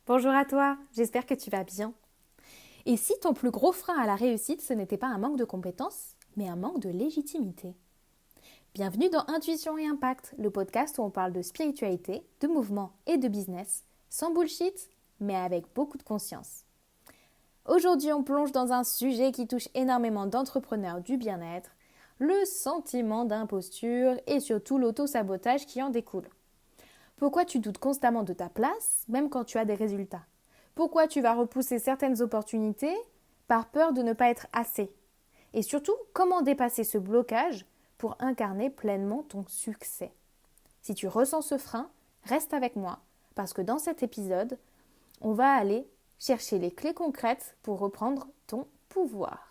Bonjour à toi, j'espère que tu vas bien. Et si ton plus gros frein à la réussite, ce n'était pas un manque de compétences, mais un manque de légitimité? Bienvenue dans Intuition et Impact, le podcast où on parle de spiritualité, de mouvement et de business, sans bullshit, mais avec beaucoup de conscience. Aujourd'hui, on plonge dans un sujet qui touche énormément d'entrepreneurs du bien-être, le sentiment d'imposture et surtout l'auto-sabotage qui en découle. Pourquoi tu doutes constamment de ta place, même quand tu as des résultats? Pourquoi tu vas repousser certaines opportunités par peur de ne pas être assez? Et surtout, comment dépasser ce blocage pour incarner pleinement ton succès? Si tu ressens ce frein, reste avec moi, parce que dans cet épisode, on va aller chercher les clés concrètes pour reprendre ton pouvoir.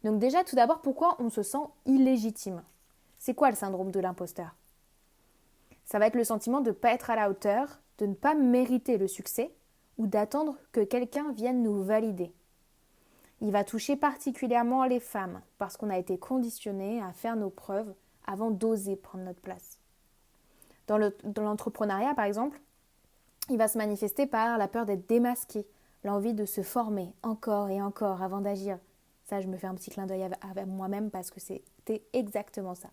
Donc déjà, tout d'abord, pourquoi on se sent illégitime? C'est quoi le syndrome de l'imposteur? Ça va être le sentiment de ne pas être à la hauteur, de ne pas mériter le succès ou d'attendre que quelqu'un vienne nous valider. Il va toucher particulièrement les femmes parce qu'on a été conditionné à faire nos preuves avant d'oser prendre notre place. Dans l'entrepreneuriat, par exemple, il va se manifester par la peur d'être démasqué, l'envie de se former encore et encore avant d'agir. Ça, je me fais un petit clin d'œil avec moi-même parce que c'était exactement ça.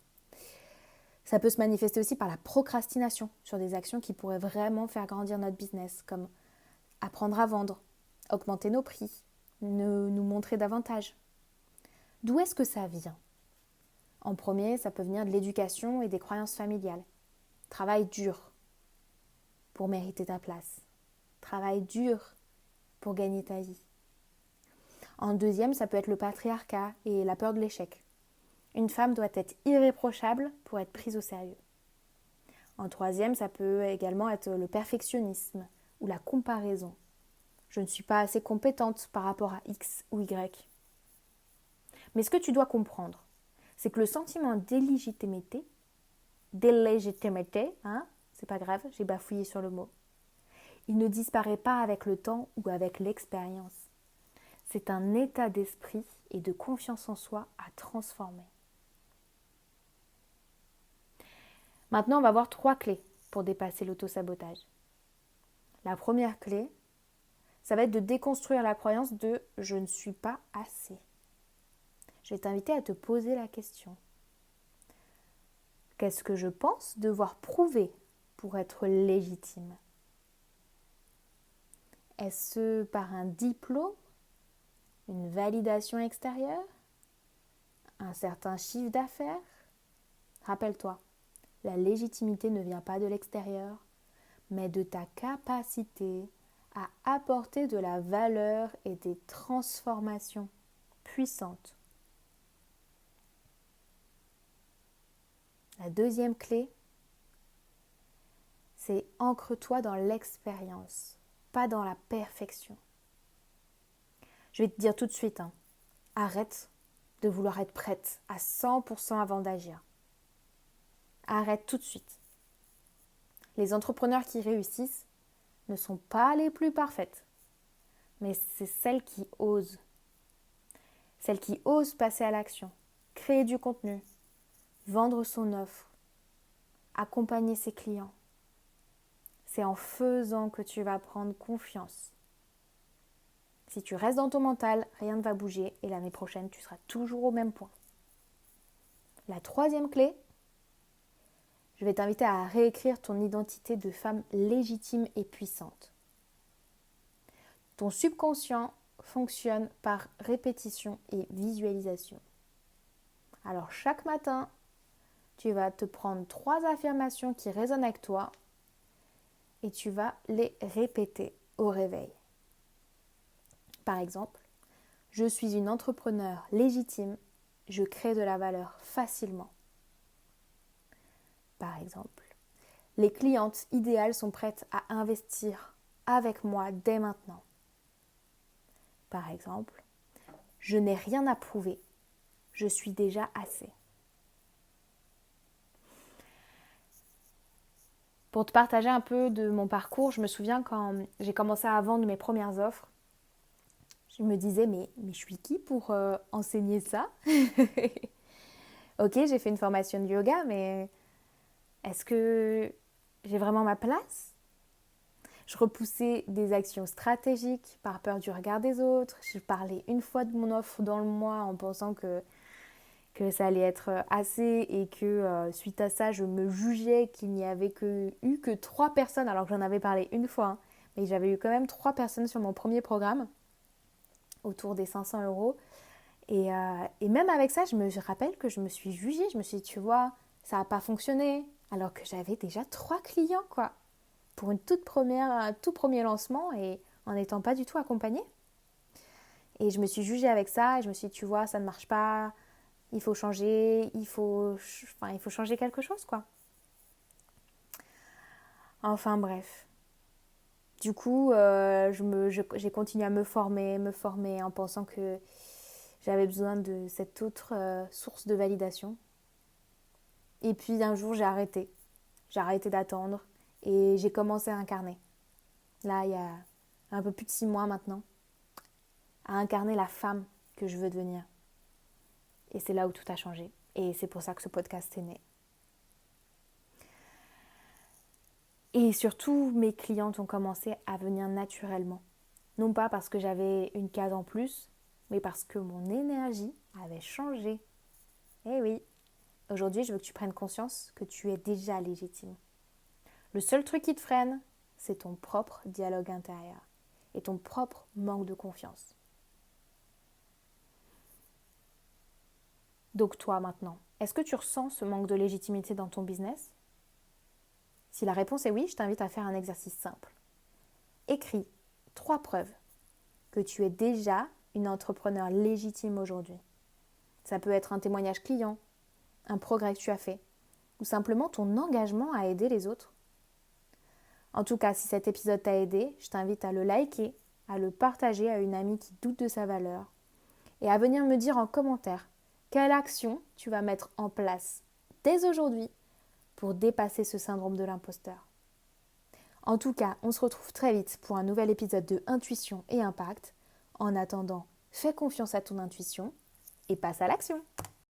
Ça peut se manifester aussi par la procrastination sur des actions qui pourraient vraiment faire grandir notre business, comme apprendre à vendre, augmenter nos prix, nous montrer davantage. D'où est-ce que ça vient? En premier, ça peut venir de l'éducation et des croyances familiales. Travaille dur pour mériter ta place. Travaille dur pour gagner ta vie. En deuxième, ça peut être le patriarcat et la peur de l'échec. Une femme doit être irréprochable pour être prise au sérieux. En troisième, ça peut également être le perfectionnisme ou la comparaison. Je ne suis pas assez compétente par rapport à X ou Y. Mais ce que tu dois comprendre, c'est que le sentiment d'illégitimité, c'est pas grave, j'ai bafouillé sur le mot, il ne disparaît pas avec le temps ou avec l'expérience. C'est un état d'esprit et de confiance en soi à transformer. Maintenant, on va voir 3 clés pour dépasser l'auto-sabotage. La première clé, ça va être de déconstruire la croyance de « je ne suis pas assez ». Je vais t'inviter à te poser la question. Qu'est-ce que je pense devoir prouver pour être légitime? Est-ce par un diplôme, une validation extérieure, un certain chiffre d'affaires? Rappelle-toi, la légitimité ne vient pas de l'extérieur, mais de ta capacité à apporter de la valeur et des transformations puissantes. La deuxième clé, c'est ancre-toi dans l'expérience, pas dans la perfection. Je vais te dire tout de suite, arrête de vouloir être prête à 100% avant d'agir. Arrête tout de suite. Les entrepreneurs qui réussissent ne sont pas les plus parfaites, mais c'est celles qui osent. Celles qui osent passer à l'action, créer du contenu, vendre son offre, accompagner ses clients. C'est en faisant que tu vas prendre confiance. Si tu restes dans ton mental, rien ne va bouger et l'année prochaine, tu seras toujours au même point. La troisième clé, je vais t'inviter à réécrire ton identité de femme légitime et puissante. Ton subconscient fonctionne par répétition et visualisation. Alors chaque matin, tu vas te prendre 3 affirmations qui résonnent avec toi et tu vas les répéter au réveil. Par exemple, je suis une entrepreneure légitime, je crée de la valeur facilement. Par exemple, les clientes idéales sont prêtes à investir avec moi dès maintenant. Par exemple, je n'ai rien à prouver, je suis déjà assez. Pour te partager un peu de mon parcours, je me souviens quand j'ai commencé à vendre mes premières offres, je me disais mais je suis qui pour enseigner ça? Ok, j'ai fait une formation de yoga, mais est-ce que j'ai vraiment ma place? Je repoussais des actions stratégiques par peur du regard des autres. Je parlais une fois de mon offre dans le mois en pensant que ça allait être assez et que suite à ça, je me jugeais qu'il n'y avait eu que 3 personnes, alors que j'en avais parlé une fois, hein, mais j'avais eu quand même 3 personnes sur mon premier programme, autour des 500 euros. Et même avec ça, je me rappelle que je me suis jugée, je me suis dit, tu vois, ça n'a pas fonctionné, alors que j'avais déjà 3 clients, quoi, pour un tout premier lancement et en n'étant pas du tout accompagnée. Et je me suis jugée avec ça, et je me suis dit, tu vois, ça ne marche pas, il faut changer, il faut changer quelque chose, quoi. Enfin bref. Du coup, j'ai continué à me former en pensant que j'avais besoin de cette autre source de validation. Et puis un jour, j'ai arrêté. J'ai arrêté d'attendre et j'ai commencé à incarner. Là, il y a un peu plus de 6 mois maintenant, à incarner la femme que je veux devenir. Et c'est là où tout a changé. Et c'est pour ça que ce podcast est né. Et surtout, mes clientes ont commencé à venir naturellement. Non pas parce que j'avais une case en plus, mais parce que mon énergie avait changé. Eh oui, aujourd'hui, je veux que tu prennes conscience que tu es déjà légitime. Le seul truc qui te freine, c'est ton propre dialogue intérieur et ton propre manque de confiance. Donc toi maintenant, est-ce que tu ressens ce manque de légitimité dans ton business ? Si la réponse est oui, je t'invite à faire un exercice simple. Écris 3 preuves que tu es déjà une entrepreneur légitime aujourd'hui. Ça peut être un témoignage client, un progrès que tu as fait, ou simplement ton engagement à aider les autres. En tout cas, si cet épisode t'a aidé, je t'invite à le liker, à le partager à une amie qui doute de sa valeur et à venir me dire en commentaire quelle action tu vas mettre en place dès aujourd'hui pour dépasser ce syndrome de l'imposteur. En tout cas, on se retrouve très vite pour un nouvel épisode de Intuition et Impact. En attendant, fais confiance à ton intuition et passe à l'action.